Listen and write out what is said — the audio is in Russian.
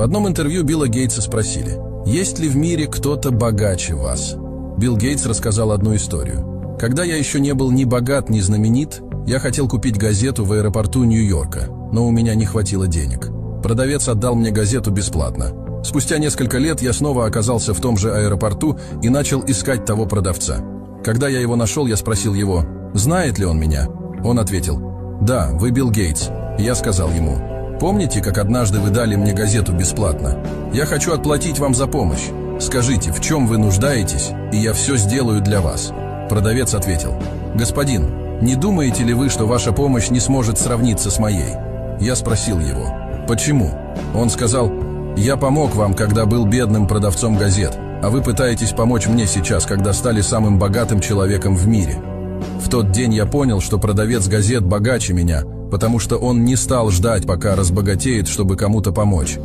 В одном интервью Билла Гейтса спросили: «Есть ли в мире кто-то богаче вас?» Билл Гейтс рассказал одну историю. «Когда я еще не был ни богат, ни знаменит, я хотел купить газету в аэропорту Нью-Йорка, но у меня не хватило денег. Продавец отдал мне газету бесплатно. Спустя несколько лет я снова оказался в том же аэропорту и начал искать того продавца. Когда я его нашел, я спросил его, знает ли он меня. Он ответил: «Да, вы Билл Гейтс». Я сказал ему: «Помните, как однажды вы дали мне газету бесплатно? Я хочу отплатить вам за помощь. Скажите, в чем вы нуждаетесь, и я все сделаю для вас». Продавец ответил: «Господин, не думаете ли вы, что ваша помощь не сможет сравниться с моей?» Я спросил его: «Почему?» Он сказал: «Я помог вам, когда был бедным продавцом газет, а вы пытаетесь помочь мне сейчас, когда стали самым богатым человеком в мире». В тот день я понял, что продавец газет богаче меня, потому что он не стал ждать, пока разбогатеет, чтобы кому-то помочь.